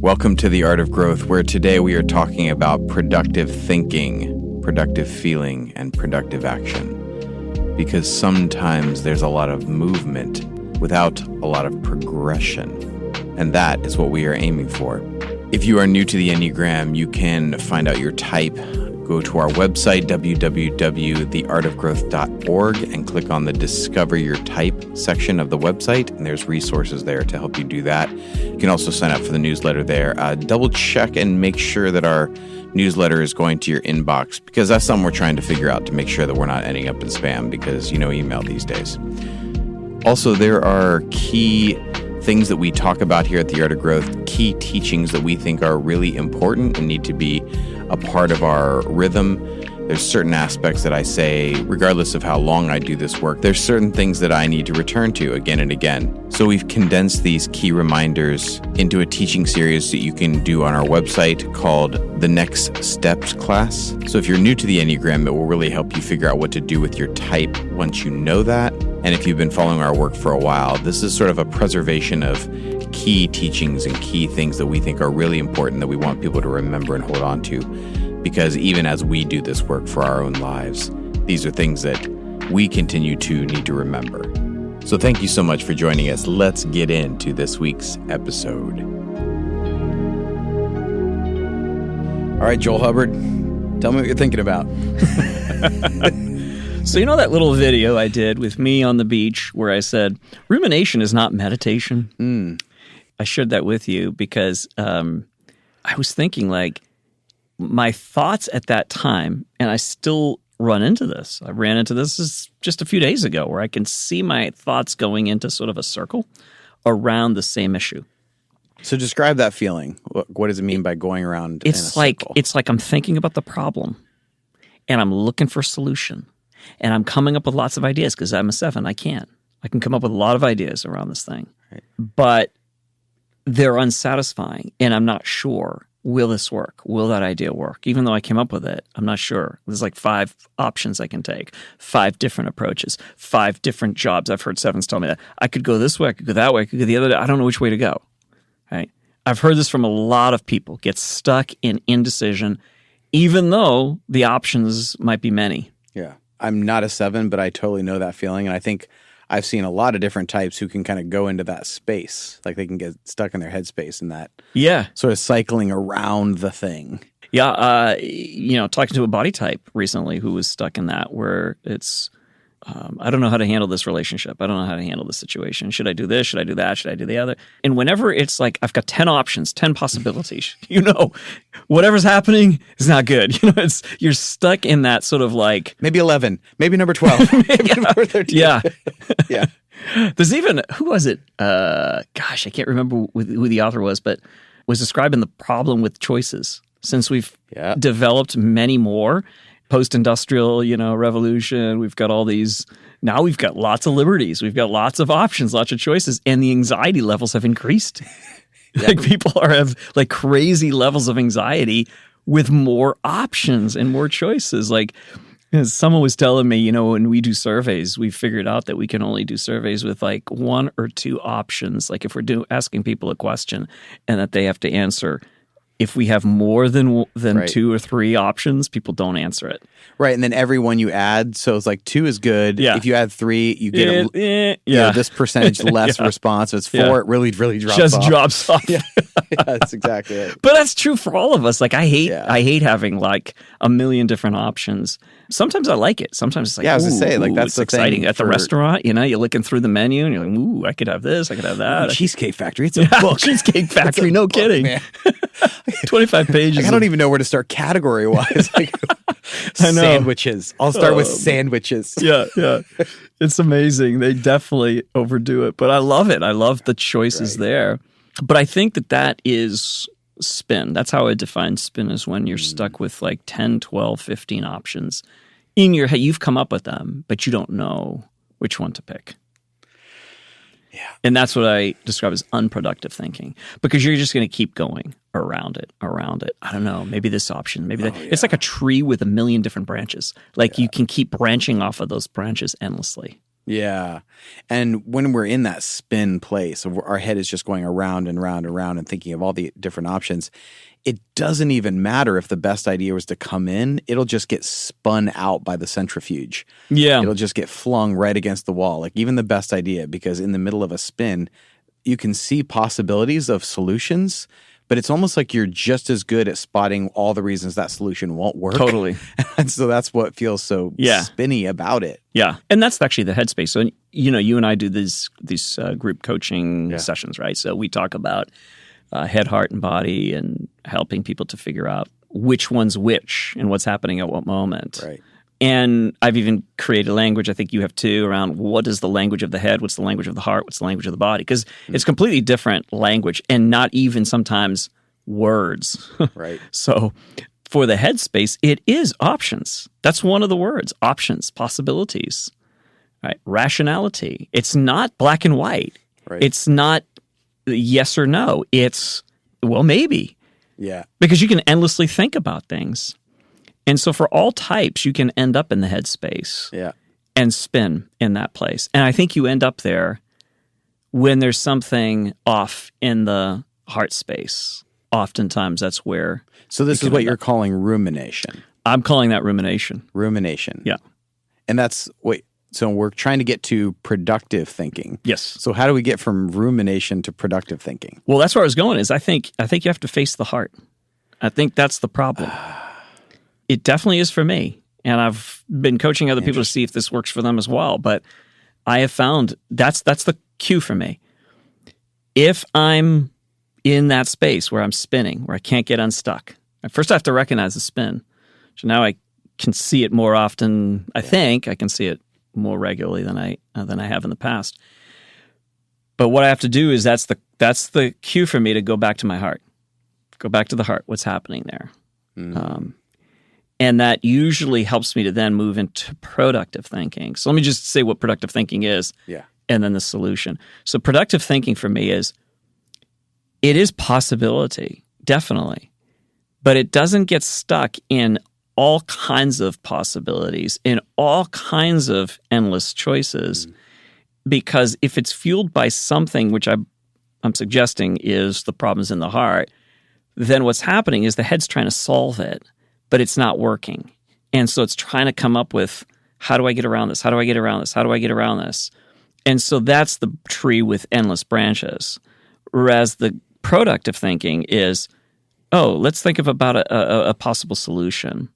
Welcome to The Art of Growth, where today we are talking about productive thinking, productive feeling, and productive action. Because sometimes there's a lot of movement without a lot of progression. And that is what we are aiming for. If you are new to the Enneagram, you can find out your type. Go to our website, www.theartofgrowth.org, and click on the Discover Your Type section of the website, and there's resources there to help you do that. You can also sign up for the newsletter there. Double check and make sure that our newsletter is going to your inbox, because that's something we're trying to figure out to make sure that we're not ending up in spam, because you know email these days. Also, there are key things that we talk about here at The Art of Growth, key teachings that we think are really important and need to be a part of our rhythm. There's certain aspects that I say, regardless of how long I do this work, there's certain things that I need to return to again and again. So we've condensed these key reminders into a teaching series that you can do on our website called The Next Steps Class. So if you're new to the Enneagram, it will really help you figure out what to do with your type once you know that. And if you've been following our work for a while, this is sort of a preservation of key teachings and key things that we think are really important that we want people to remember and hold on to. Because even as we do this work for our own lives, these are things that we continue to need to remember. So thank you so much for joining us. Let's get into this week's episode. All right, Joel Hubbard, tell me what you're thinking about. So you know that little video I did with me on the beach where I said, rumination is not meditation? I shared that with you because I was thinking like my thoughts at that time, and I still run into this. I ran into this just a few days ago where I can see my thoughts going into sort of a circle around the same issue. So describe that feeling. What does it mean by going around in a circle? It's like I'm thinking about the problem and I'm looking for a solution. And I'm coming up with lots of ideas because I'm a 7. I can come up with a lot of ideas around this thing. Right. But they're unsatisfying, and I'm not sure, will this work? Will that idea work? Even though I came up with it, I'm not sure. There's like 5 options I can take, 5 different approaches, 5 different jobs. I've heard 7s tell me that. I could go this way, I could go that way, I could go the other way. I don't know which way to go. Right? I've heard this from a lot of people, get stuck in indecision, even though the options might be many. Yeah. I'm not a 7, but I totally know that feeling. And I think I've seen a lot of different types who can kind of go into that space. Like they can get stuck in their headspace in that sort of cycling around the thing. Yeah. Talking to a body type recently who was stuck in that where it's, I don't know how to handle this relationship. I don't know how to handle this situation. Should I do this? Should I do that? Should I do the other? And whenever it's like, I've got 10 options, 10 possibilities, whatever's happening is not good. You're stuck in that sort of like. Maybe 11, maybe number 12, maybe number 13. Yeah. Yeah. There's even, who was it? I can't remember who the author was, but was describing the problem with choices. Since we've developed many more, post-industrial, revolution, we've got all these, now we've got lots of liberties, we've got lots of options, lots of choices, and the anxiety levels have increased. Like people have like crazy levels of anxiety with more options and more choices. Like someone was telling me, when we do surveys, we figured out that we can only do surveys with like 1 or 2 options. Like if we're asking people a question and that they have to answer, if we have more than right. 2 or 3 options, people don't answer it. Right, and then every one you add, so it's like 2 is good. Yeah. If you add 3, you get this percentage less response. If it's 4, it really drops off. Just drops off. Yeah, that's exactly it. But that's true for all of us. Like I hate having like a million different options. Sometimes I like it. Sometimes it's like, I was gonna say, like that's the exciting. At the restaurant, you're looking through the menu and you're like, ooh, I could have this, I could have that. Cheesecake Factory. It's a book. Cheesecake Factory, no kidding. Man. 25 pages. I don't even know where to start category-wise. Like, I know. Sandwiches. I'll start with sandwiches. Yeah. It's amazing. They definitely overdo it. But I love it. I love the choices there. But I think that is spin. That's how I define spin, is when you're stuck with like 10, 12, 15 options in your head. You've come up with them, but you don't know which one to pick. Yeah. And that's what I describe as unproductive thinking, because you're just going to keep going around it. I don't know, maybe this option, maybe that. Yeah. It's like a tree with a million different branches. Like you can keep branching off of those branches endlessly. Yeah. And when we're in that spin place, our head is just going around and around and around and thinking of all the different options, it doesn't even matter if the best idea was to come in. It'll just get spun out by the centrifuge. Yeah. It'll just get flung right against the wall, like even the best idea, because in the middle of a spin, you can see possibilities of solutions, but it's almost like you're just as good at spotting all the reasons that solution won't work. Totally. And so that's what feels so spinny about it. Yeah. And that's actually the headspace. So, you and I do these group coaching sessions, right? So we talk about head, heart, and body and helping people to figure out which one's which and what's happening at what moment. Right. And I've even created language, I think you have too, around what is the language of the head, what's the language of the heart, what's the language of the body. Because it's completely different language and not even sometimes words. Right. So for the headspace, it is options. That's one of the words, options, possibilities, right? Rationality. It's not black and white. Right. It's not yes or no. It's, well, maybe. Yeah. Because you can endlessly think about things. And so for all types, you can end up in the headspace and spin in that place. And I think you end up there when there's something off in the heart space. Oftentimes that's where. So this is what you're calling rumination. I'm calling that rumination. Rumination. Yeah. And that's, so we're trying to get to productive thinking. Yes. So how do we get from rumination to productive thinking? Well, that's where I was going is I think you have to face the heart. I think that's the problem. It definitely is for me. And I've been coaching other people to see if this works for them as well. But I have found that's the cue for me. If I'm in that space where I'm spinning, where I can't get unstuck, first I have to recognize the spin. So now I can see it more often. I think I can see it more regularly than I have in the past. But what I have to do is that's the cue for me to go back to my heart. Go back to the heart. What's happening there? And that usually helps me to then move into productive thinking. So let me just say what productive thinking is, and then the solution. So productive thinking for me it is possibility, definitely, but it doesn't get stuck in all kinds of possibilities, in all kinds of endless choices, because if it's fueled by something, which I'm suggesting is the problems in the heart, then what's happening is the head's trying to solve it, but it's not working. And so it's trying to come up with, how do I get around this? How do I get around this? How do I get around this? And so that's the tree with endless branches. Whereas the productive thinking is, let's think about a possible solution.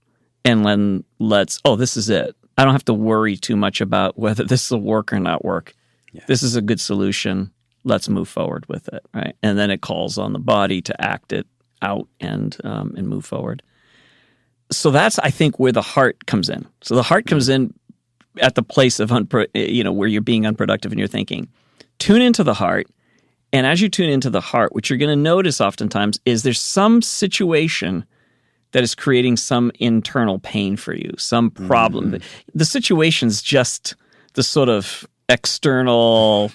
And then this is it. I don't have to worry too much about whether this will work or not work. Yeah. This is a good solution. Let's move forward with it, right? And then it calls on the body to act it out and move forward. So that's, I think, where the heart comes in. So the heart comes in at the place of where you're being unproductive in your thinking. Tune into the heart, and as you tune into the heart, what you're going to notice oftentimes is there's some situation that is creating some internal pain for you, some problem. The situation's just the sort of external.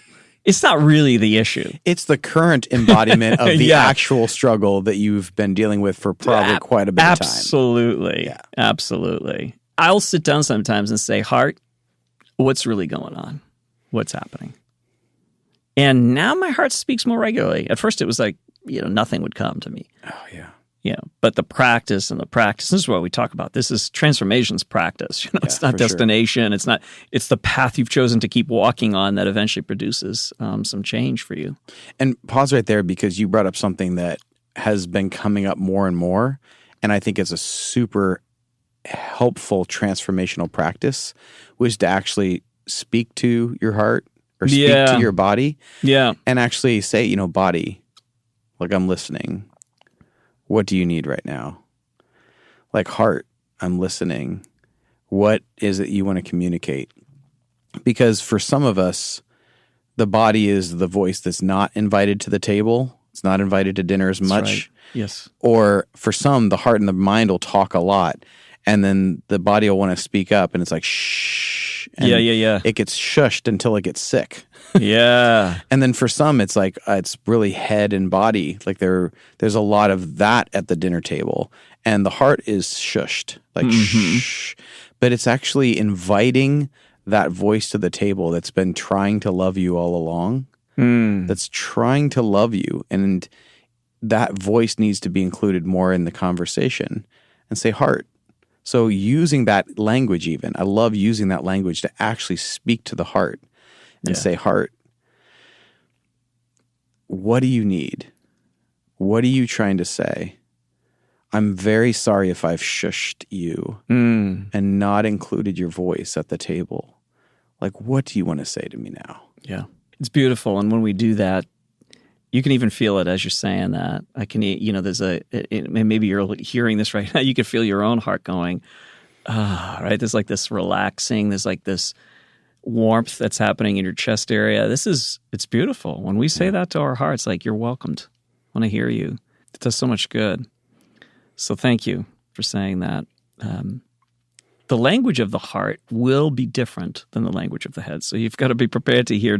It's not really the issue. It's the current embodiment of the actual struggle that you've been dealing with for probably quite a bit of time. Absolutely. Yeah. Absolutely. I'll sit down sometimes and say, heart, what's really going on? What's happening? And now my heart speaks more regularly. At first it was like, nothing would come to me. Oh, yeah. But the practice, this is what we talk about. This is transformations practice. It's not destination. Sure. It's the path you've chosen to keep walking on that eventually produces some change for you. And pause right there, because you brought up something that has been coming up more and more. And I think it's a super helpful transformational practice, which is to actually speak to your heart or speak to your body. Yeah. And actually say, body, like, I'm listening. What do you need right now? Like, heart, I'm listening. What is it you want to communicate? Because for some of us, the body is the voice that's not invited to the table. It's not invited to dinner as much. Right. Yes. Or for some, the heart and the mind will talk a lot, and then the body will want to speak up, and it's like, shh. And it gets shushed until it gets sick. Yeah. And then for some, it's like, it's really head and body. Like there's a lot of that at the dinner table. And the heart is shushed, like shh. But it's actually inviting that voice to the table that's been trying to love you all along, that's trying to love you. And that voice needs to be included more in the conversation and say heart. So using that language even, I love using that language to actually speak to the heart and say, heart, what do you need? What are you trying to say? I'm very sorry if I've shushed you and not included your voice at the table. Like, what do you want to say to me now? Yeah. It's beautiful. And when we do that, you can even feel it as you're saying that. I can, there's maybe you're hearing this right now. You can feel your own heart going, right? There's like this relaxing, there's like this warmth that's happening in your chest area. It's beautiful. When we say that to our hearts, like, you're welcomed. I want to hear you. It does so much good. So thank you for saying that. The language of the heart will be different than the language of the head. So you've got to be prepared to hear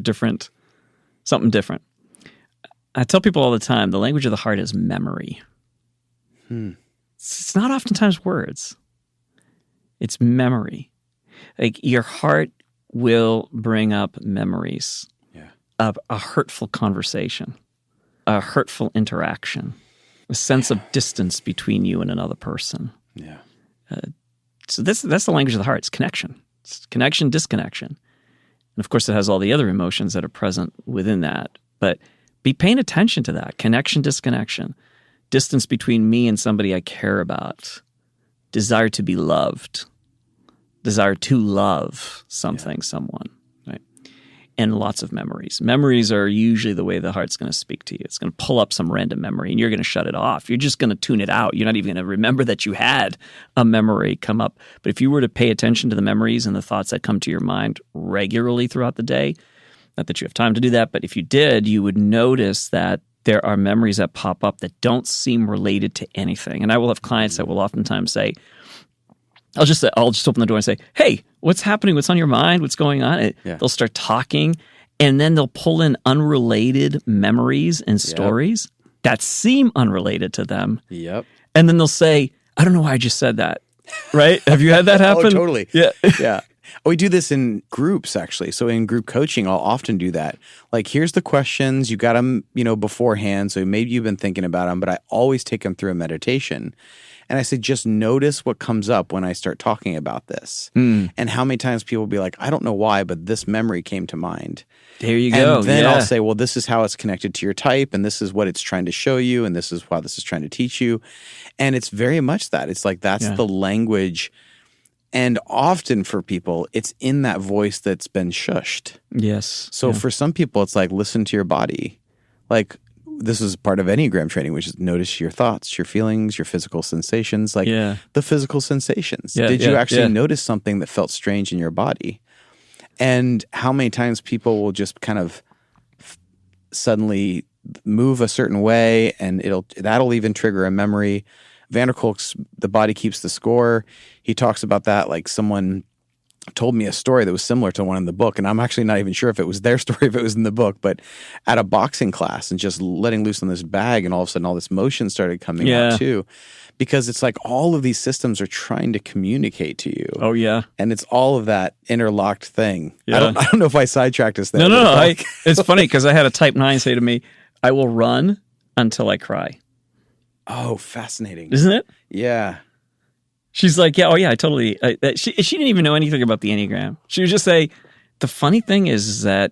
something different. I tell people all the time, the language of the heart is memory. It's not oftentimes words. It's memory. Like, your heart will bring up memories of a hurtful conversation, a hurtful interaction, a sense of distance between you and another person. Yeah. So that's the language of the heart. It's connection. It's connection, disconnection. And of course, it has all the other emotions that are present within that. But be paying attention to that. Connection, disconnection. Distance between me and somebody I care about. Desire to be loved. Desire to love something, someone. Right? And lots of memories. Memories are usually the way the heart's going to speak to you. It's going to pull up some random memory and you're going to shut it off. You're just going to tune it out. You're not even going to remember that you had a memory come up. But if you were to pay attention to the memories and the thoughts that come to your mind regularly throughout the day, not that you have time to do that, but if you did, you would notice that there are memories that pop up that don't seem related to anything. And I will have clients that will oftentimes say, I'll just open the door and say, hey, what's happening? What's on your mind? What's going on? They'll start talking, and then they'll pull in unrelated memories and stories that seem unrelated to them. Yep. And then they'll say, I don't know why I just said that. Right? Have you had that happen? Oh, totally. Yeah. Yeah. We do this in groups, actually. So in group coaching, I'll often do that. Like, here's the questions. You got them, beforehand. So maybe you've been thinking about them, but I always take them through a meditation. And I say, just notice what comes up when I start talking about this. And how many times people will be like, I don't know why, but this memory came to mind. There you go. And then I'll say, well, this is how it's connected to your type, and this is what it's trying to show you, and this is how this is trying to teach you. And it's very much that. It's like, that's the language. And often for people, it's in that voice that's been shushed. Yes. So for some people, it's like, listen to your body. Like, this is part of Enneagram training, which is notice your thoughts, your feelings, your physical sensations, like the physical sensations. Did you actually notice something that felt strange in your body? And how many times people will just kind of suddenly move a certain way, and that'll even trigger a memory. Van der Kolk's The Body Keeps the Score, he talks about that, like someone told me a story that was similar to one in the book, and I'm actually not even sure if it was their story, if it was in the book, but at a boxing class and just letting loose on this bag, and all of a sudden all this motion started coming out too, because it's like all of these systems are trying to communicate to you. Oh yeah. And it's all of that interlocked thing. Yeah. I don't know if I sidetracked us there. No. It's funny because I had a type 9 say to me, I will run until I cry. Oh, fascinating. Isn't it? Yeah. She's like, I totally. She didn't even know anything about the Enneagram. She would just say, the funny thing is that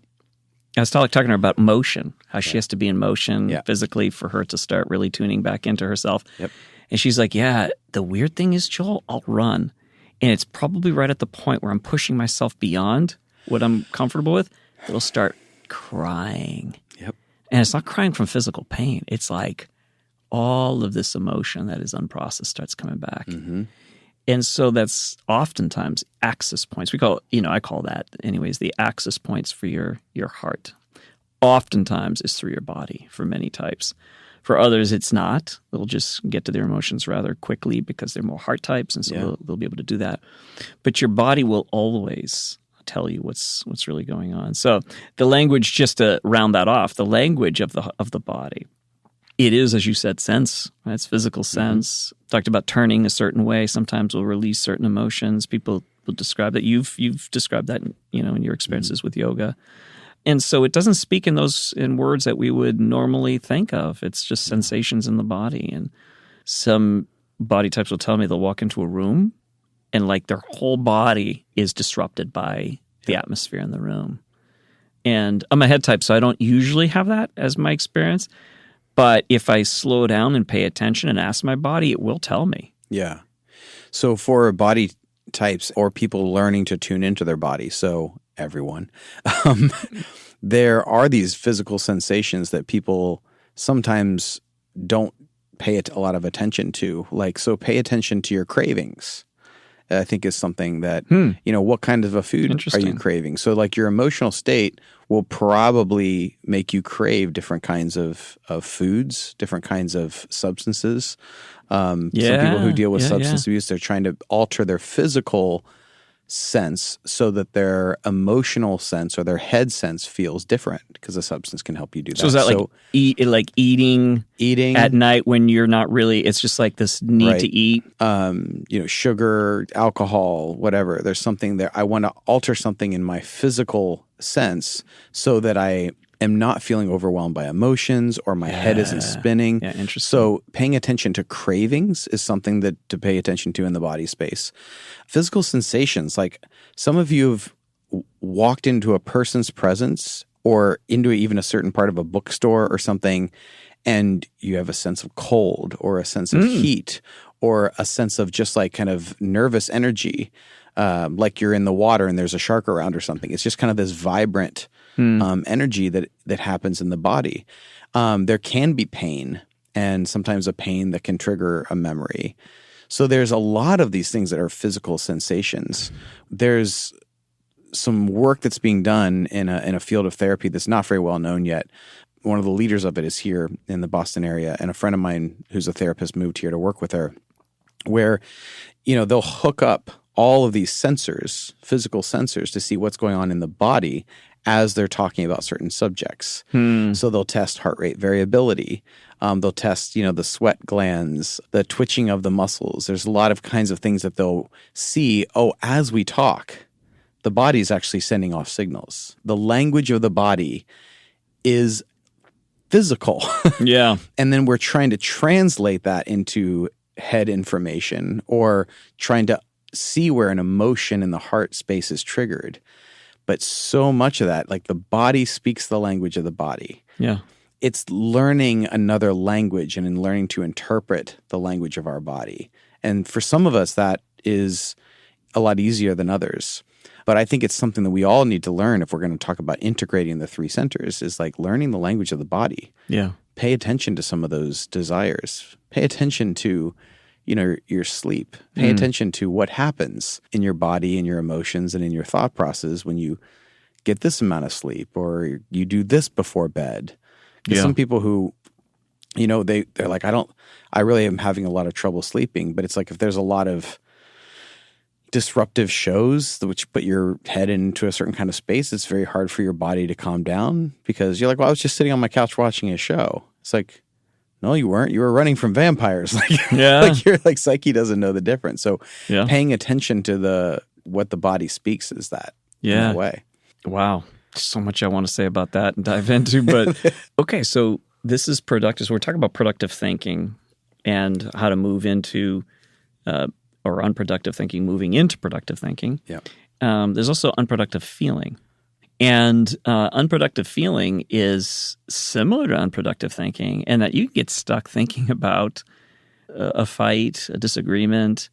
I was talking to her about motion, how she has to be in motion physically for her to start really tuning back into herself. Yep. And she's like, the weird thing is, Joel, I'll run. And it's probably right at the point where I'm pushing myself beyond what I'm comfortable with, it'll start crying. Yep. And it's not crying from physical pain. It's like all of this emotion that is unprocessed starts coming back. Mm-hmm. And so that's oftentimes access points. We call it, I call that anyways, the access points for your heart. Oftentimes is through your body for many types. For others, it's not. They'll just get to their emotions rather quickly because they're more heart types, and so they'll be able to do that. But your body will always tell you what's really going on. So the language, just to round that off, the language of the body. It is, as you said, sense. Right? It's physical sense. Mm-hmm. Talked about turning a certain way. Sometimes we'll release certain emotions. People would describe that. You've described that, in your experiences with yoga. And so it doesn't speak in words that we would normally think of. It's just sensations in the body. And some body types will tell me they'll walk into a room and like their whole body is disrupted by the atmosphere in the room. And I'm a head type, so I don't usually have that as my experience. But if I slow down and pay attention and ask my body, it will tell me. Yeah. So for body types or people learning to tune into their body, so everyone, there are these physical sensations that people sometimes don't pay a lot of attention to. Like, so pay attention to your cravings. I think is something that, what kind of a food are you craving? So like your emotional state will probably make you crave different kinds of foods, different kinds of substances. Some people who deal with substance abuse, they're trying to alter their physical sense so that their emotional sense or their head sense feels different because the substance can help you do that. So is that like eating at night when you're not really, it's just like this need to eat? Sugar, alcohol, whatever. There's something there. I want to alter something in my physical sense so that I am not feeling overwhelmed by emotions or my head isn't spinning. Yeah, interesting. So paying attention to cravings is something that to pay attention to in the body space. Physical sensations, like some of you have walked into a person's presence or into even a certain part of a bookstore or something, and you have a sense of cold or a sense of heat or a sense of just like kind of nervous energy, like you're in the water and there's a shark around or something. It's just kind of this vibrant energy that happens in the body. There can be pain, and sometimes a pain that can trigger a memory. So there's a lot of these things that are physical sensations. There's some work that's being done in a field of therapy that's not very well known yet. One of the leaders of it is here in the Boston area, and a friend of mine who's a therapist moved here to work with her, where they'll hook up all of these sensors, physical sensors, to see what's going on in the body as they're talking about certain subjects. So they'll test heart rate variability. They'll test, the sweat glands, the twitching of the muscles. There's a lot of kinds of things that they'll see. Oh, as we talk, the body's actually sending off signals. The language of the body is physical. Yeah. And then we're trying to translate that into head information or trying to see where an emotion in the heart space is triggered. But so much of that, like the body speaks the language of the body. Yeah. It's learning another language and in learning to interpret the language of our body. And for some of us, that is a lot easier than others. But I think it's something that we all need to learn if we're going to talk about integrating the three centers, is like learning the language of the body. Yeah. Pay attention to some of those desires. Pay attention to your sleep. Pay attention to what happens in your body and your emotions and in your thought process when you get this amount of sleep or you do this before bed. Because some people who, they're like, I really am having a lot of trouble sleeping. But it's like if there's a lot of disruptive shows which put your head into a certain kind of space, it's very hard for your body to calm down because you're like, well, I was just sitting on my couch watching a show. It's like, no, you weren't. You were running from vampires. Like your psyche doesn't know the difference. So paying attention to what the body speaks is that in that way. Wow. So much I want to say about that and dive into. But okay, so this is productive. So we're talking about productive thinking and how to move into or unproductive thinking, moving into productive thinking. Yeah. There's also unproductive feeling. And unproductive feeling is similar to unproductive thinking, and that you get stuck thinking about a fight, a disagreement,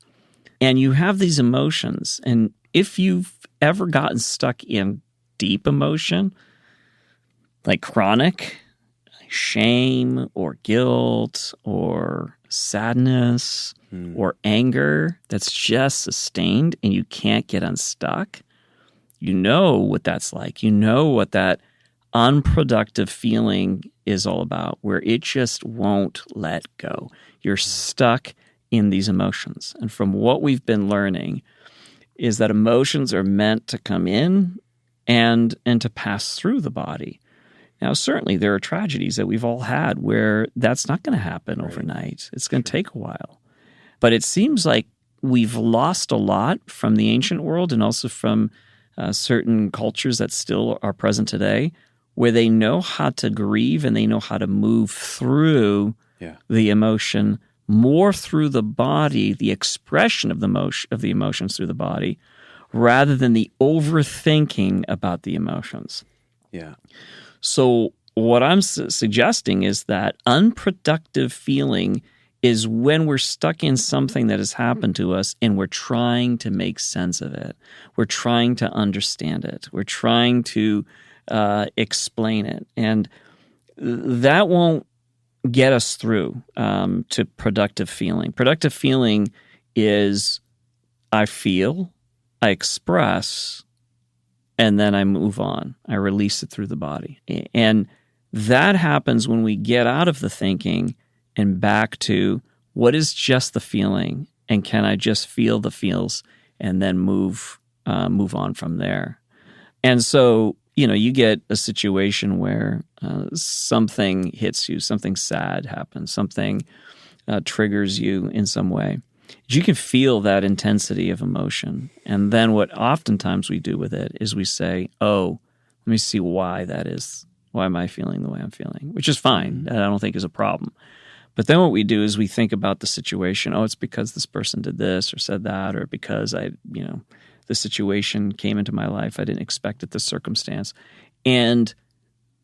and you have these emotions. And if you've ever gotten stuck in deep emotion, like chronic shame or guilt or sadness or anger that's just sustained and you can't get unstuck, you know what that's like. You know what that unproductive feeling is all about, where it just won't let go. You're stuck in these emotions. And from what we've been learning is that emotions are meant to come in and to pass through the body. Now, certainly there are tragedies that we've all had where that's not going to happen overnight. It's going to take a while. But it seems like we've lost a lot from the ancient world and also from certain cultures that still are present today, where they know how to grieve and they know how to move through the emotion more through the body, the expression of the emotions through the body, rather than the overthinking about the emotions. Yeah. So what I'm suggesting is that unproductive feeling is when we're stuck in something that has happened to us and we're trying to make sense of it. We're trying to understand it. We're trying to explain it. And that won't get us through to productive feeling. Productive feeling is I feel, I express, and then I move on. I release it through the body. And that happens when we get out of the thinking and back to what is just the feeling, and can I just feel the feels and then move on from there. And so, you get a situation where something hits you, something sad happens, something triggers you in some way. You can feel that intensity of emotion. And then what oftentimes we do with it is we say, oh, let me see why that is. Why am I feeling the way I'm feeling? Which is fine. I don't think is a problem. But then what we do is we think about the situation. Oh, it's because this person did this or said that, or because the situation came into my life. I didn't expect it, this circumstance. And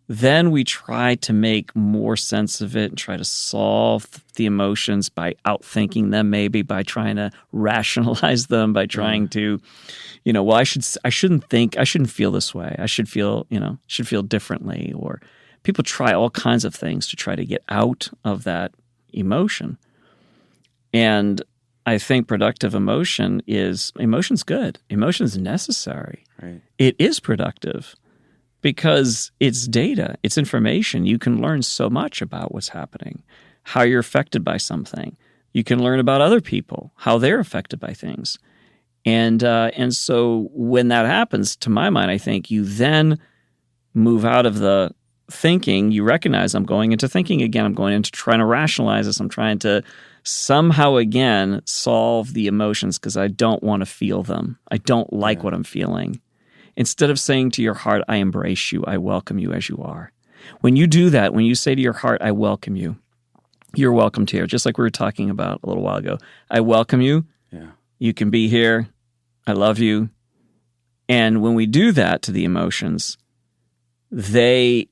then we try to make more sense of it and try to solve the emotions by outthinking them, maybe by trying to rationalize them, by trying to, well, I shouldn't feel this way. I should feel differently. Or people try all kinds of things to try to get out of that emotion. And I think productive emotion's good. Emotion's necessary. Right. It is productive because it's data, it's information. You can learn so much about what's happening, how you're affected by something. You can learn about other people, how they're affected by things. And so when that happens, to my mind, I think you then move out of the thinking. You recognize I'm going into thinking again. I'm going into trying to rationalize this. I'm trying to somehow again solve the emotions because I don't want to feel them. I don't like what I'm feeling. Instead of saying to your heart, I embrace you, I welcome you as you are. When you do that, when you say to your heart, I welcome you, you're welcomed here. Just like we were talking about a little while ago. I welcome you. Yeah. You can be here. I love you. And when we do that to the emotions, they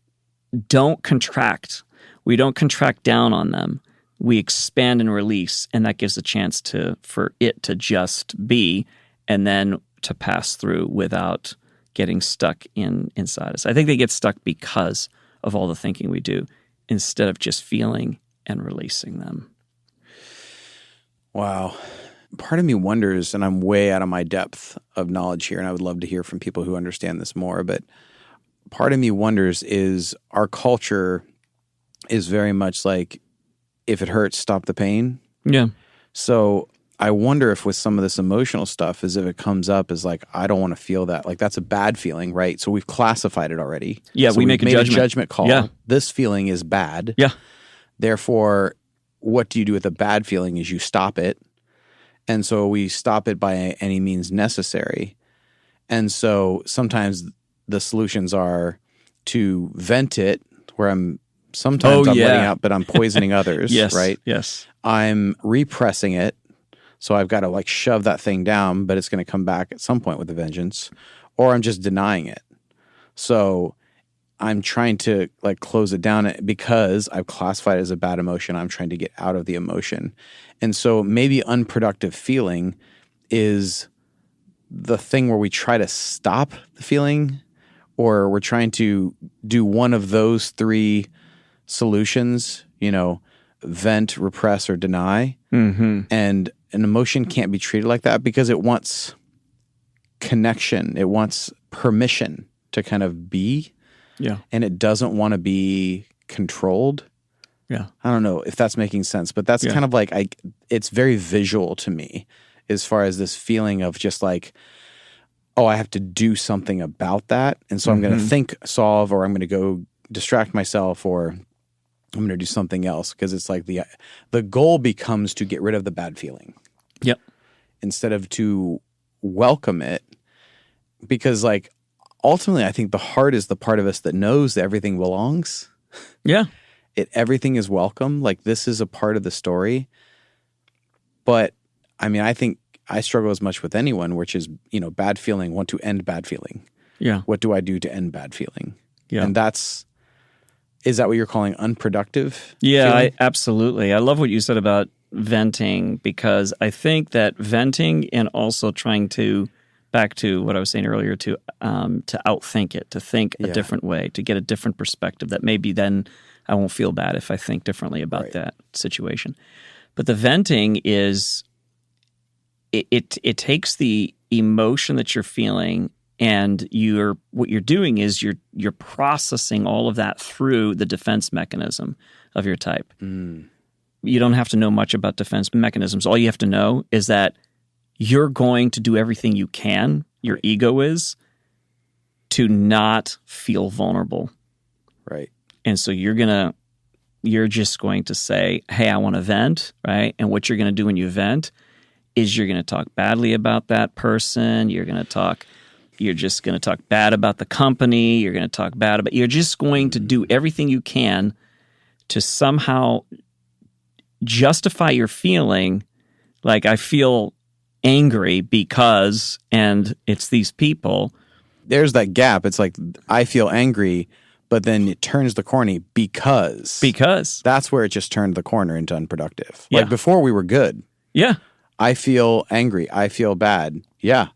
don't contract. We don't contract down on them. We expand and release, and that gives a chance for it to just be and then to pass through without getting stuck inside us. I think they get stuck because of all the thinking we do instead of just feeling and releasing them. Wow. Part of me wonders, and I'm way out of my depth of knowledge here, and I would love to hear from people who understand this more, but part of me wonders is our culture is very much like, if it hurts, stop the pain. Yeah. So I wonder if with some of this emotional stuff is if it comes up as like, I don't want to feel that. Like that's a bad feeling, right? So we've classified it already. Yeah, so we make a judgment call. Yeah. This feeling is bad. Yeah. Therefore, what do you do with a bad feeling is you stop it. And so we stop it by any means necessary. And so sometimes the solutions are to vent it, where I'm letting out, but I'm poisoning others, yes, right? Yes. I'm repressing it. So I've got to like shove that thing down, but it's going to come back at some point with a vengeance, or I'm just denying it. So I'm trying to like close it down because I've classified it as a bad emotion. I'm trying to get out of the emotion. And so maybe unproductive feeling is the thing where we try to stop the feeling, or we're trying to do one of those three solutions, vent, repress, or deny. Mm-hmm. And an emotion can't be treated like that because it wants connection. It wants permission to kind of be. Yeah. And it doesn't want to be controlled. Yeah. I don't know if that's making sense, but that's kind of like, it's very visual to me as far as this feeling of just like, oh, I have to do something about that. And so I'm going to think, solve, or I'm going to go distract myself, or I'm going to do something else, because it's like the goal becomes to get rid of the bad feeling. Yep. instead of to welcome it. Because like ultimately I think the heart is the part of us that knows that everything belongs. Yeah. Everything is welcome. Like this is a part of the story. But I mean, I think I struggle as much with anyone, which is, bad feeling, want to end bad feeling. Yeah. What do I do to end bad feeling? Yeah. And is that what you're calling unproductive? Yeah, absolutely. I love what you said about venting, because I think that venting and also trying to, back to what I was saying earlier, to outthink it, to think a different way, to get a different perspective, that maybe then I won't feel bad if I think differently about that situation. But the venting is, it takes the emotion that you're feeling, and what you're doing is you're processing all of that through the defense mechanism of your type. You don't have to know much about defense mechanisms. All you have to know is that you're going to do everything you can, your ego is, to not feel vulnerable. Right. And so you're just going to say, hey, I want to vent, right? And what you're going to do when you vent is you're going to talk badly about that person. You're just going to talk bad about the company. You're just going to do everything you can to somehow justify your feeling. Like, I feel angry because, and it's these people. There's that gap. It's like, I feel angry, but then it turns the corny because. That's where it just turned the corner into unproductive. Yeah. Like before we were good. Yeah. I feel angry. I feel bad. Yeah,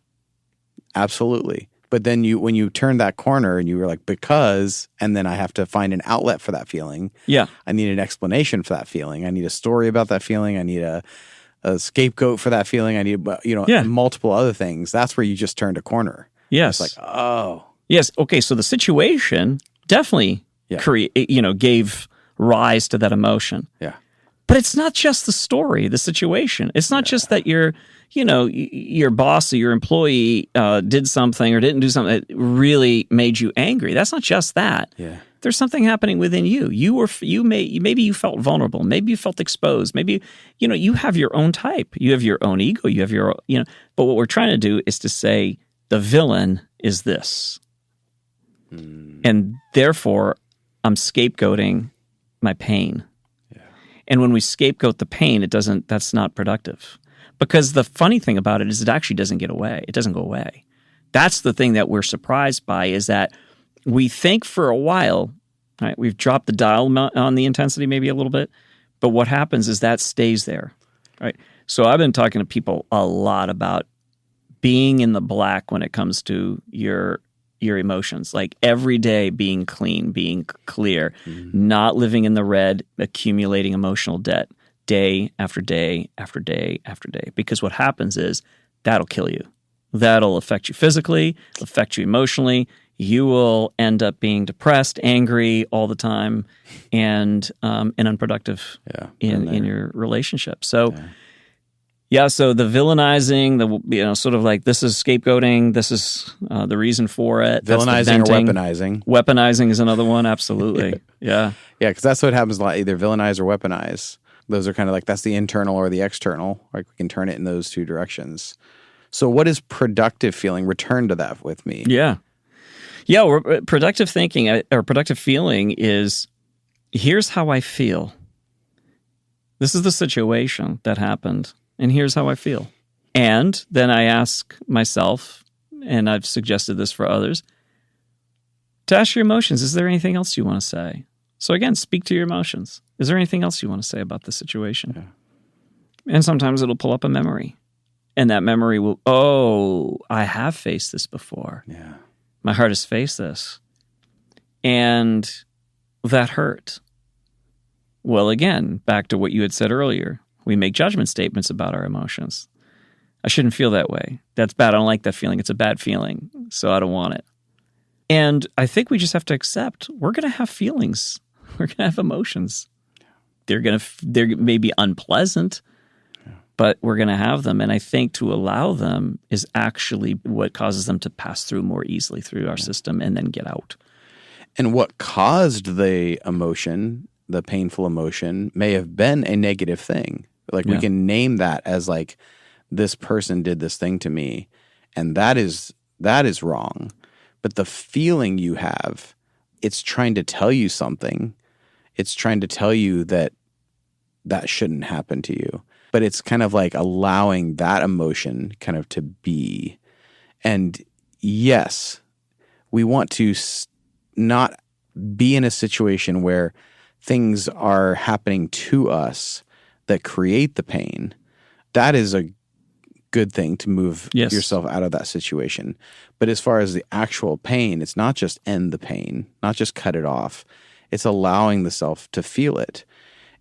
absolutely. But then when you turn that corner and you were like, because, and then I have to find an outlet for that feeling. Yeah. I need an explanation for that feeling. I need a story about that feeling. I need a scapegoat for that feeling. I need, multiple other things. That's where you just turned a corner. Yes. It's like, oh. Yes. Okay. So the situation definitely gave rise to that emotion. Yeah. But it's not just the story, the situation. It's not just that your boss or your employee did something or didn't do something that really made you angry. That's not just that. Yeah. There's something happening within you. Maybe you felt vulnerable. Maybe you felt exposed. Maybe you have your own type. You have your own ego. You have your But what we're trying to do is to say the villain is this, and therefore I'm scapegoating my pain. And when we scapegoat the pain, that's not productive. Because the funny thing about it is it actually doesn't get away. It doesn't go away. That's the thing that we're surprised by, is that we think for a while, right, we've dropped the dial on the intensity maybe a little bit, but what happens is that stays there, right? So I've been talking to people a lot about being in the black when it comes to your emotions, like every day being clean, being clear, not living in the red, accumulating emotional debt day after day after day after day. Because what happens is that'll kill you. That'll affect you physically, affect you emotionally. You will end up being depressed, angry all the time, and unproductive in your relationship. So so the villainizing, sort of like, this is scapegoating, this is the reason for it. Villainizing or weaponizing. Weaponizing is another one, absolutely. Yeah. Yeah, because that's what happens a lot, either villainize or weaponize. Those are kind of like, that's the internal or the external. Like, we can turn it in those two directions. So what is productive feeling? Return to that with me. Yeah. Yeah, productive thinking or productive feeling is, here's how I feel. This is the situation that happened, and here's how I feel. And then I ask myself, and I've suggested this for others, to ask your emotions, is there anything else you want to say? So again, speak to your emotions. Is there anything else you want to say about the situation? Yeah. And sometimes it'll pull up a memory. And that memory will, I have faced this before. Yeah. My heart has faced this. And that hurt. Well, again, back to what you had said earlier. We make judgment statements about our emotions. I shouldn't feel that way. That's bad. I don't like that feeling. It's a bad feeling, so I don't want it. And I think we just have to accept we're going to have feelings. We're going to have emotions. They're may be unpleasant, but we're going to have them. And I think to allow them is actually what causes them to pass through more easily through our system and then get out. And what caused the emotion, the painful emotion, may have been a negative thing. Like, we can name that as like, this person did this thing to me, and that is wrong. But the feeling you have, it's trying to tell you something. It's trying to tell you that shouldn't happen to you. But it's kind of like allowing that emotion kind of to be. And yes, we want to not be in a situation where things are happening to us that create the pain. That is a good thing to move yourself out of that situation. But as far as the actual pain, it's not just end the pain, not just cut it off. It's allowing the self to feel it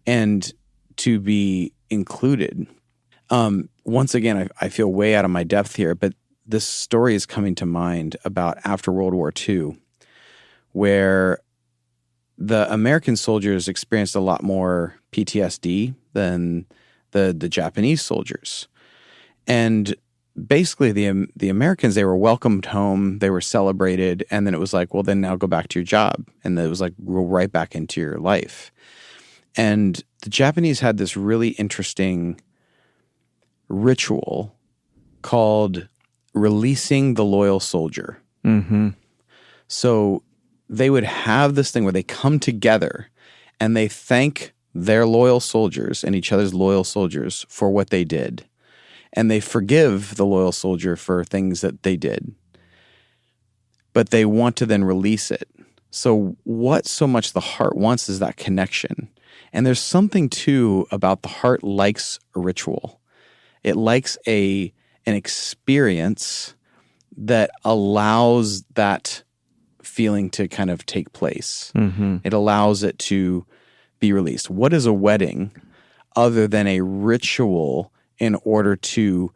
and to be included. Once again, I feel way out of my depth here, but this story is coming to mind about after World War II, where the American soldiers experienced a lot more PTSD than the Japanese soldiers. And basically the Americans, they were welcomed home, they were celebrated, and then it was like, well, then now go back to your job. And it was like, go right back into your life. And the Japanese had this really interesting ritual called releasing the loyal soldier. Mm-hmm. So they would have this thing where they come together and they thank their loyal soldiers and each other's loyal soldiers for what they did. And they forgive the loyal soldier for things that they did. But they want to then release it. So what so much the heart wants is that connection. And there's something too about the heart likes a ritual. It likes an experience that allows that feeling to kind of take place. Mm-hmm. It allows it to be released. What is a wedding other than a ritual in order to,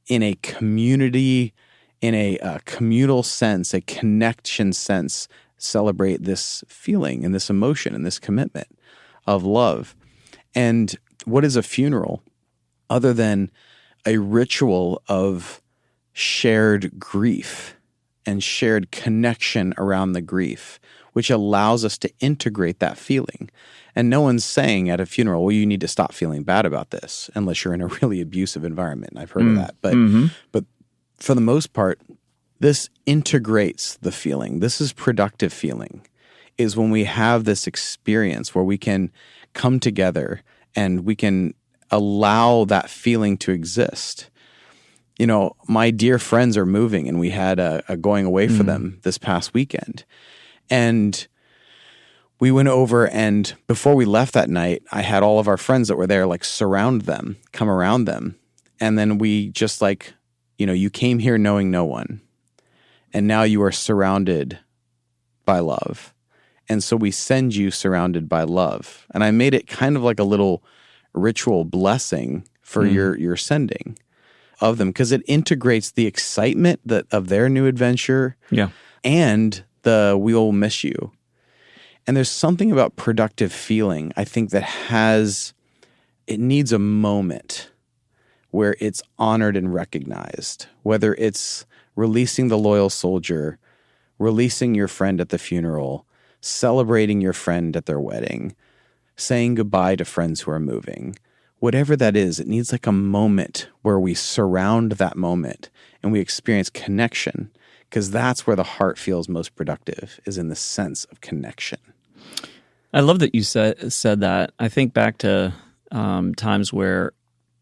in a community, in a communal sense, a connection sense, celebrate this feeling and this emotion and this commitment of love? And what is a funeral other than a ritual of shared grief and shared connection around the grief, which allows us to integrate that feeling? And no one's saying at a funeral, well, you need to stop feeling bad about this, unless you're in a really abusive environment. I've heard of that. But for the most part, this integrates the feeling. This is productive feeling, is when we have this experience where we can come together and we can allow that feeling to exist. You know, my dear friends are moving, and we had a going away for them this past weekend. And we went over, and before we left that night, I had all of our friends that were there like surround them, come around them. And then we just like, you know, you came here knowing no one, and now you are surrounded by love. And so we send you surrounded by love. And I made it kind of like a little ritual blessing for your sending of them, because it integrates the excitement of their new adventure and the we will miss you. And there's something about productive feeling, I think, that it needs a moment where it's honored and recognized, whether it's releasing the loyal soldier, releasing your friend at the funeral, celebrating your friend at their wedding, saying goodbye to friends who are moving. Whatever that is, it needs like a moment where we surround that moment and we experience connection, because that's where the heart feels most productive, is in the sense of connection. I love that you said that. I think back to times where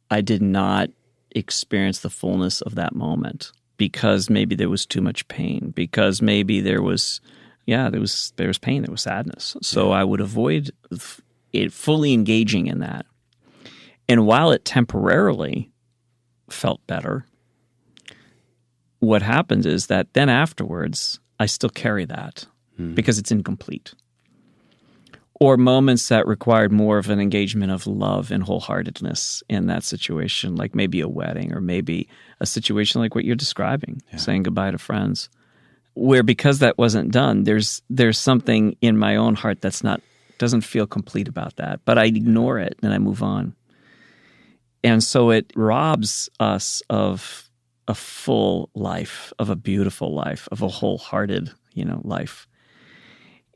I did not experience the fullness of that moment because maybe there was too much pain, because maybe there was pain, there was sadness. So I would avoid it fully engaging in that. And while it temporarily felt better, what happens is that then afterwards, I still carry that because it's incomplete. Or moments that required more of an engagement of love and wholeheartedness in that situation, like maybe a wedding or maybe a situation like what you're describing, saying goodbye to friends, where because that wasn't done, there's something in my own heart doesn't feel complete about that, but I ignore it and I move on. And so it robs us of a full life, of a beautiful life, of a wholehearted, life.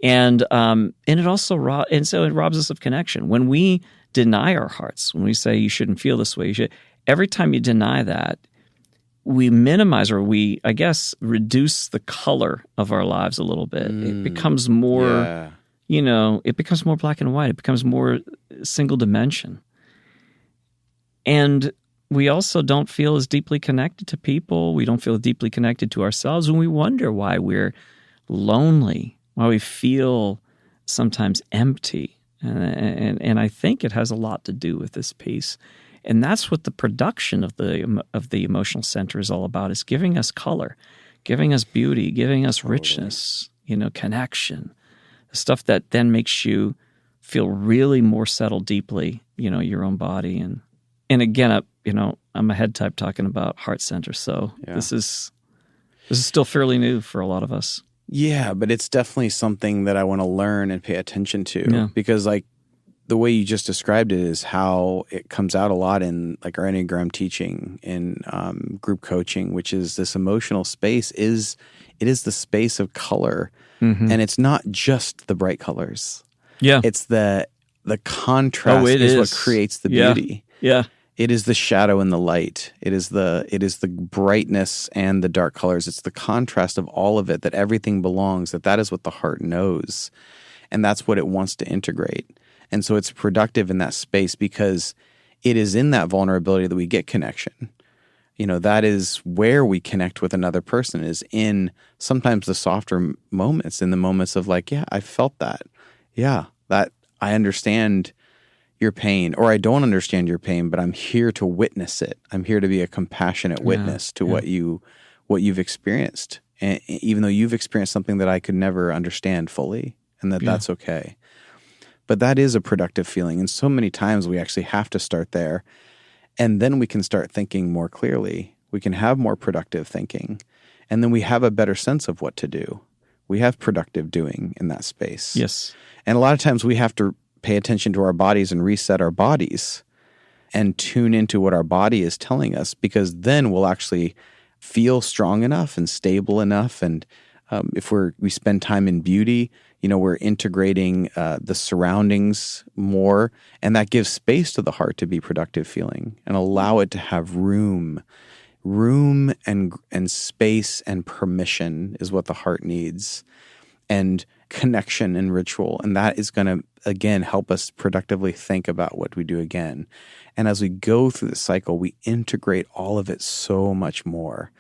And it also it robs us of connection. When we deny our hearts, when we say you shouldn't feel this way, every time you deny that, we minimize or we, I guess, reduce the color of our lives a little bit. It becomes more, it becomes more black and white. It becomes more single dimension. And we also don't feel as deeply connected to people. We don't feel deeply connected to ourselves. And we wonder why we're lonely, why we feel sometimes empty. And I think it has a lot to do with this piece. And that's what the production of the emotional center is all about, is giving us color, giving us beauty, giving us richness, connection, stuff that then makes you feel really more settled deeply, your own body. And again, I'm a head type talking about heart center. So this is still fairly new for a lot of us. Yeah, but it's definitely something that I want to learn and pay attention to because like the way you just described it is how it comes out a lot in like our Enneagram teaching in group coaching, which is this emotional space is the space of color. Mm-hmm. And it's not just the bright colors. Yeah. It's the contrast is what creates the beauty. Yeah. It is the shadow and the light. It is the brightness and the dark colors. It's the contrast of all of it, that everything belongs, that is what the heart knows. And that's what it wants to integrate. And so it's productive in that space because it is in that vulnerability that we get connection. That is where we connect with another person, is in sometimes the softer moments, in the moments of like, yeah, I felt that. Yeah, that I understand your pain, or I don't understand your pain, but I'm here to witness it. I'm here to be a compassionate witness to what you've experienced, and even though you've experienced something that I could never understand fully, and that's okay. But that is a productive feeling, and so many times we actually have to start there, and then we can start thinking more clearly. We can have more productive thinking, and then we have a better sense of what to do. We have productive doing in that space. Yes, and a lot of times we have to pay attention to our bodies and reset our bodies and tune into what our body is telling us, because then we'll actually feel strong enough and stable enough. And if we spend time in beauty, we're integrating the surroundings more, and that gives space to the heart to be productive feeling and allow it to have room and space and permission is what the heart needs, and connection and ritual. And that is going to, again, help us productively think about what we do again. And as we go through the cycle, we integrate all of it so much more.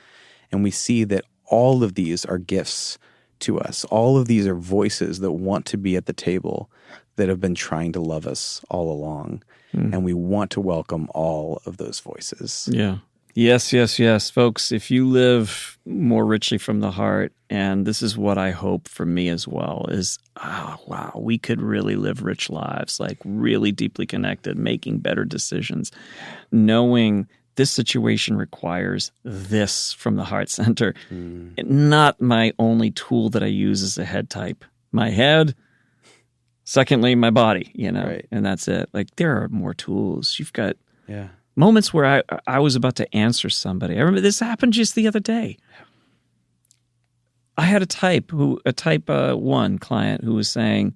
And we see that all of these are gifts to us. All of these are voices that want to be at the table, that have been trying to love us all along. And we want to welcome all of those voices. Yeah. Yes. Folks, if you live more richly from the heart, and this is what I hope for me as well, is, wow, we could really live rich lives, like really deeply connected, making better decisions, knowing this situation requires this from the heart center. Not my only tool that I use as a head type. My head, secondly, my body, right. And that's it. Like, there are more tools. You've got moments where I was about to answer somebody. I remember this happened just the other day. I had a type 1 client who was saying,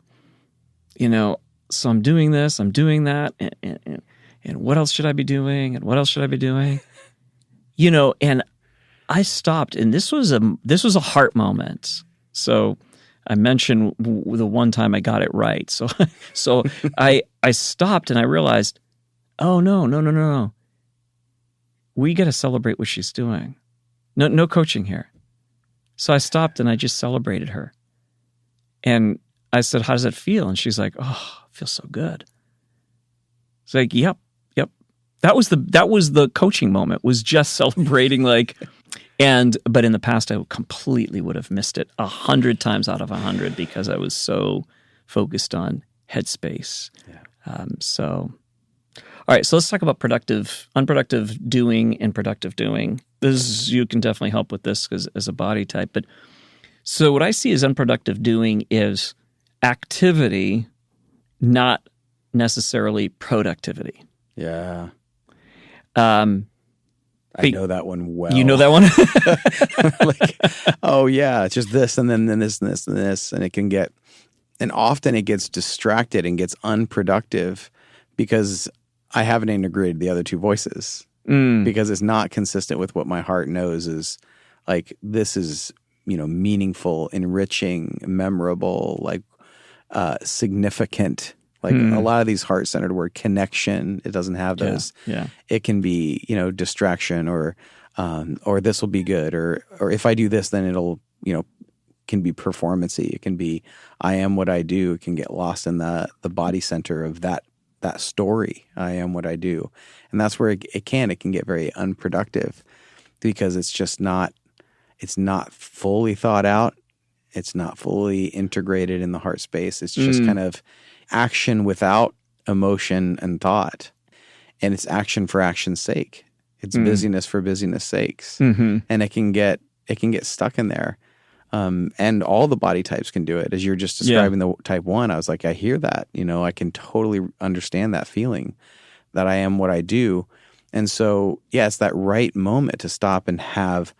so I'm doing this, I'm doing that, and what else should I be doing? And what else should I be doing? And I stopped, and this was a heart moment. So I mentioned the one time I got it right. So I stopped and I realized, oh, no. We got to celebrate what she's doing. No coaching here. So I stopped and I just celebrated her. And I said, how does it feel? And she's like, oh, it feels so good. It's like, yep. That was the coaching moment, was just celebrating but in the past I completely would have missed it 100 times out of 100 because I was so focused on headspace. Yeah. All right, so let's talk about unproductive doing and productive doing. You can definitely help with this as a body type. But so what I see as unproductive doing is activity, not necessarily productivity. Yeah. I know that one well. You know that one? Oh yeah, it's just this and then this and this and this, and often it gets distracted and gets unproductive because I haven't integrated the other two voices. because it's not consistent with what my heart knows is like, this is, meaningful, enriching, memorable, like significant. Like a lot of these heart-centered word connection, it doesn't have those. Yeah. It can be, distraction or this will be good, or if I do this, then it'll, can be performancy. It can be I am what I do. It can get lost in the body center of that story. I am what I do, and that's where it can get very unproductive because it's just not. It's not fully thought out. It's not fully integrated in the heart space. It's just kind of action without emotion and thought. And it's action for action's sake. It's busyness for busyness sakes. And it can get stuck in there. And all the body types can do it. As you're just describing the type 1, I was like, I hear that. I can totally understand that feeling that I am what I do. And so, it's that right moment to stop and have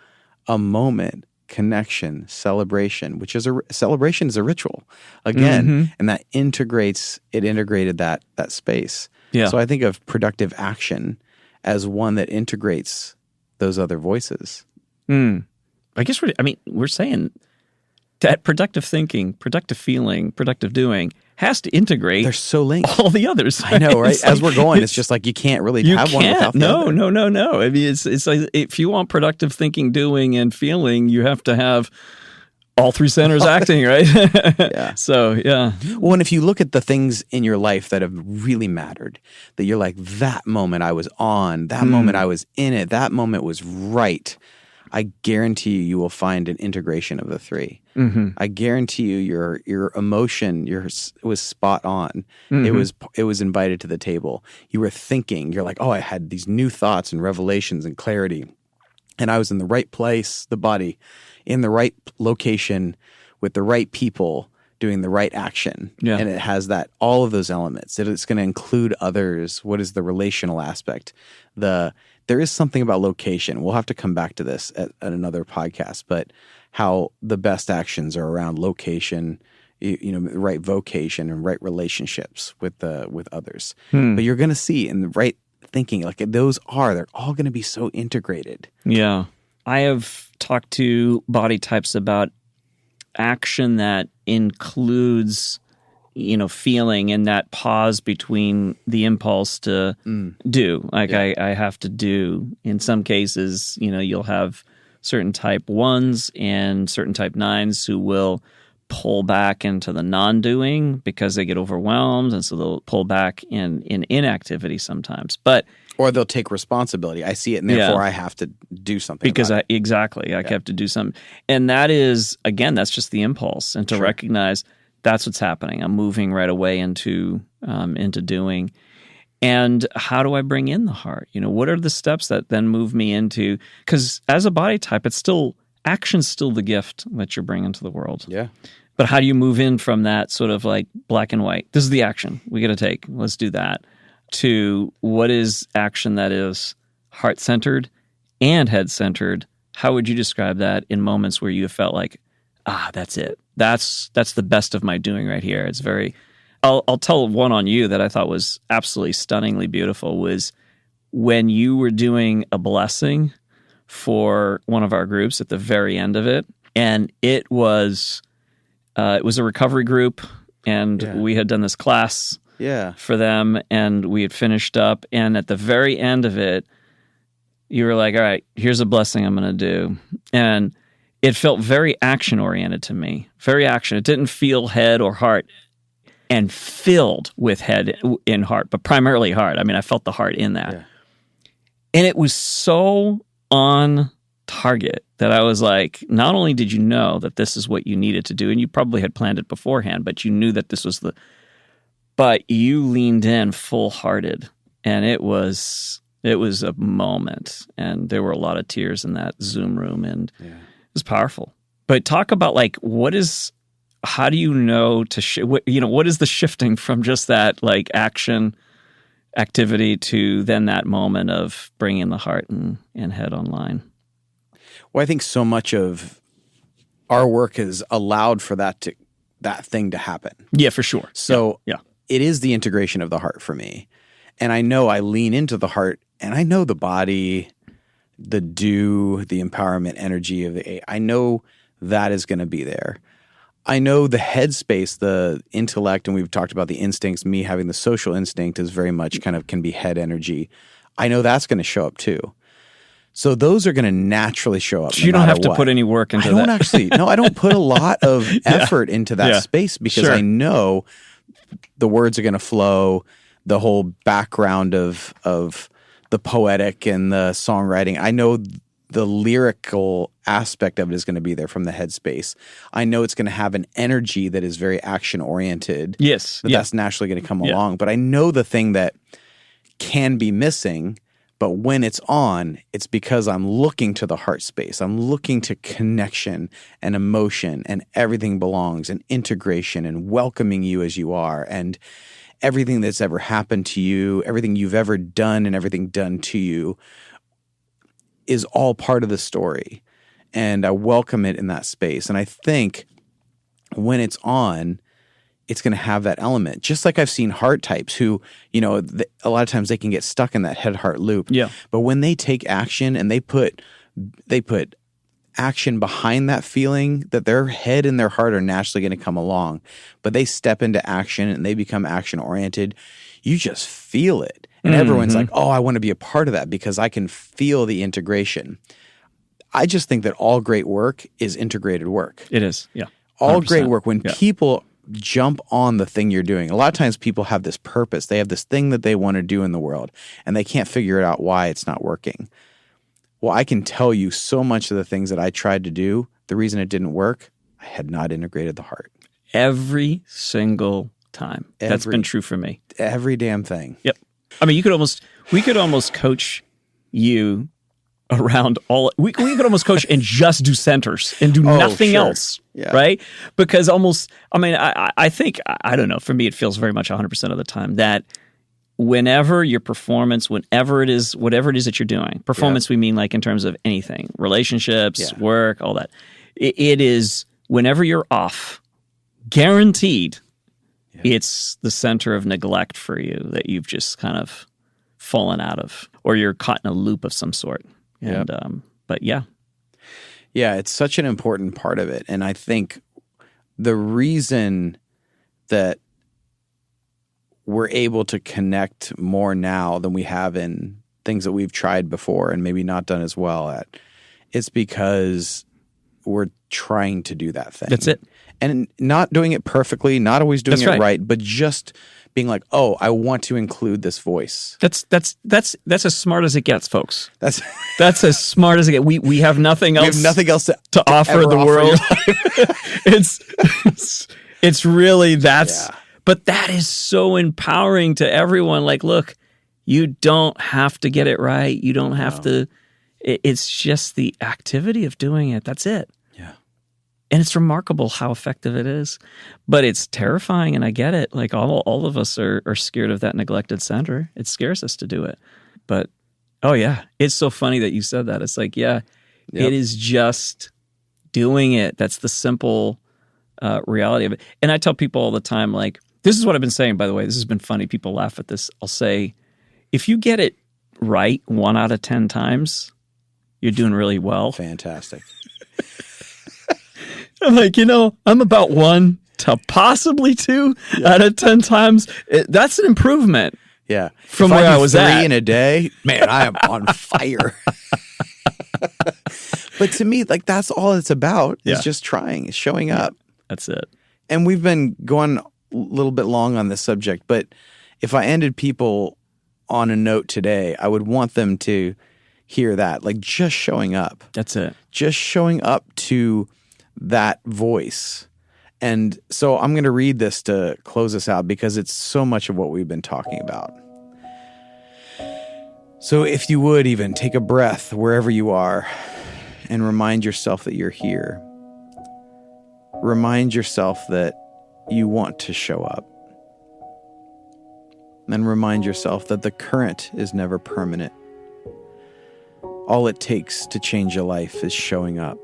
a moment, connection, celebration, which is celebration is a ritual again, and that integrated that space. Yeah. So I think of productive action as one that integrates those other voices. I guess we're saying that productive thinking, productive feeling, productive doing has to integrate. They're so linked. All the others. I know, right? As we're going, it's just like you can't really have one without the other. No. I mean, it's like if you want productive thinking, doing, and feeling, you have to have all three centers acting, right? Yeah. So, yeah. Well, and if you look at the things in your life that have really mattered, that you're like, that moment I was on, that moment I was in it, that moment was right. I guarantee you will find an integration of the three. I guarantee you your emotion was spot on. It was invited to the table. You were thinking. You're like, oh, I had these new thoughts and revelations and clarity, and I was in the right place, the body, in the right location, with the right people, doing the right action. Yeah. And it has all of those elements. It's going to include others. What is the relational aspect? There is something about location. We'll have to come back to this at another podcast, but how the best actions are around location, the right vocation and right relationships with others. But you're going to see in the right thinking, like they're all going to be so integrated. Yeah. I have talked to body types about action that includes feeling and that pause between the impulse to do. Like I have to do. In some cases, you'll have certain type 1s and certain type 9s who will pull back into the non-doing because they get overwhelmed, and so they'll pull back in inactivity sometimes. Or they'll take responsibility. I see it, and therefore I have to do something. Because I have to do something. And that is, again, that's just the impulse. And to recognize that's what's happening. I'm moving right away into doing. And how do I bring in the heart? What are the steps that then move me into? Because as a body type, action's still the gift that you're bringing to the world. Yeah. But how do you move in from that sort of like black and white? This is the action we got to take. Let's do that. To what is action that is heart-centered and head-centered? How would you describe that in moments where you have felt like, that's it. That's the best of my doing right here. It's very... I'll tell one on you that I thought was absolutely stunningly beautiful was when you were doing a blessing for one of our groups at the very end of it, and it was a recovery group, and we had done this class for them, and we had finished up, and at the very end of it, you were like, all right, here's a blessing I'm going to do. And it felt very action-oriented to me, very action. It didn't feel head or heart, and filled with head and heart, but primarily heart. I mean, I felt the heart in that. Yeah. And it was so on target that I was like, not only did you know that this is what you needed to do, and you probably had planned it beforehand, but you knew that this was but you leaned in full-hearted, and it was a moment, and there were a lot of tears in that Zoom room, and it was powerful. But talk about how do you know what is the shifting from just that like action activity to then that moment of bringing the heart and head online? Well, I think so much of our work has allowed for that thing to happen. Yeah, for sure. So it is the integration of the heart for me. And I know I lean into the heart And I know the body, the do, the empowerment energy of the 8. I know that is going to be there. I know the headspace, the intellect, and we've talked about the instincts, me having the social instinct is very much kind of can be head energy. I know that's going to show up too. So those are going to naturally show up. So you don't have to put any work into that. I don't put a lot of effort into that space because I know the words are going to flow, the whole background of the poetic and the songwriting. I know the lyrical aspect of it is going to be there from the headspace. I know it's going to have an energy that is very action oriented. Yes. That's naturally going to come along. But I know the thing that can be missing, but when it's on, it's because I'm looking to the heart space. I'm looking to connection and emotion, and everything belongs, and integration, and welcoming you as you are, and everything that's ever happened to you, everything you've ever done and everything done to you is all part of the story. And I welcome it in that space. And I think when it's on, it's going to have that element. Just like I've seen heart types who, a lot of times they can get stuck in that head-heart loop. Yeah. But when they take action and they put action behind that feeling, that their head and their heart are naturally going to come along, but they step into action and they become action-oriented, you just feel it. And everyone's like, oh, I want to be a part of that because I can feel the integration. I just think that all great work is integrated work. It is, yeah. 100%. All great work. When people jump on the thing you're doing, a lot of times people have this purpose. They have this thing that they want to do in the world, and they can't figure it out why it's not working. Well, I can tell you so much of the things that I tried to do, the reason it didn't work, I had not integrated the heart. Every single time. That's been true for me. Every damn thing. Yep. I mean, we could almost coach you around all. We could almost coach and just do centers and do nothing else, right? Because I think, I don't know, for me, it feels very much 100% of the time that whenever your performance, whatever it is that you're doing, performance we mean like in terms of anything, relationships, work, all that. It is whenever you're off, guaranteed. It's the center of neglect for you that you've just kind of fallen out of, or you're caught in a loop of some sort. And, but yeah, it's such an important part of it. And I think the reason that we're able to connect more now than we have in things that we've tried before and maybe not done as well at, it's because we're trying to do that thing. That's it. And not doing it perfectly, not always doing it right, but just being like, oh, I want to include this voice. That's as smart as it gets, folks. That's as smart as it gets. We have nothing else. We have nothing else to offer the world. It's really but that is so empowering to everyone. Like, look, you don't have to get it right. You don't have to. It's just the activity of doing it. That's it. And it's remarkable how effective it is. But it's terrifying, and I get it. Like, all of us are scared of that neglected center. It scares us to do it. But, it's so funny that you said that. It's like, it is just doing it. That's the simple reality of it. And I tell people all the time, like, this is what I've been saying, by the way. This has been funny. People laugh at this. I'll say, if you get it right 1 out of 10 times, you're doing really well. Fantastic. I'm like, I'm about 1 to possibly 2 out of 10 times. That's an improvement. Yeah. From where I was 3 at. in a day, man, I am on fire. But to me, like, that's all it's about is just trying, is showing up. That's it. And we've been going a little bit long on this subject, but if I ended people on a note today, I would want them to hear that, like, just showing up. That's it. Just showing up to that voice. And so I'm going to read this to close us out because it's so much of what we've been talking about. So if you would even take a breath wherever you are and remind yourself that you're here. Remind yourself that you want to show up. And remind yourself that the current is never permanent. All it takes to change a life is showing up.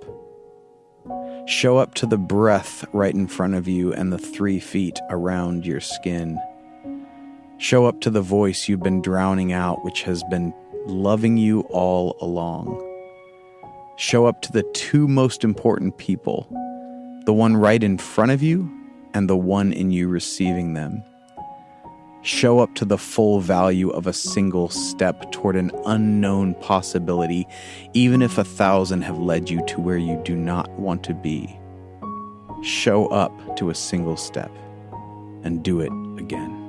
Show up to the breath right in front of you and the 3 feet around your skin. Show up to the voice you've been drowning out, which has been loving you all along. Show up to the two most important people, the one right in front of you and the one in you receiving them. Show up to the full value of a single step toward an unknown possibility, even if 1,000 have led you to where you do not want to be. Show up to a single step and do it again.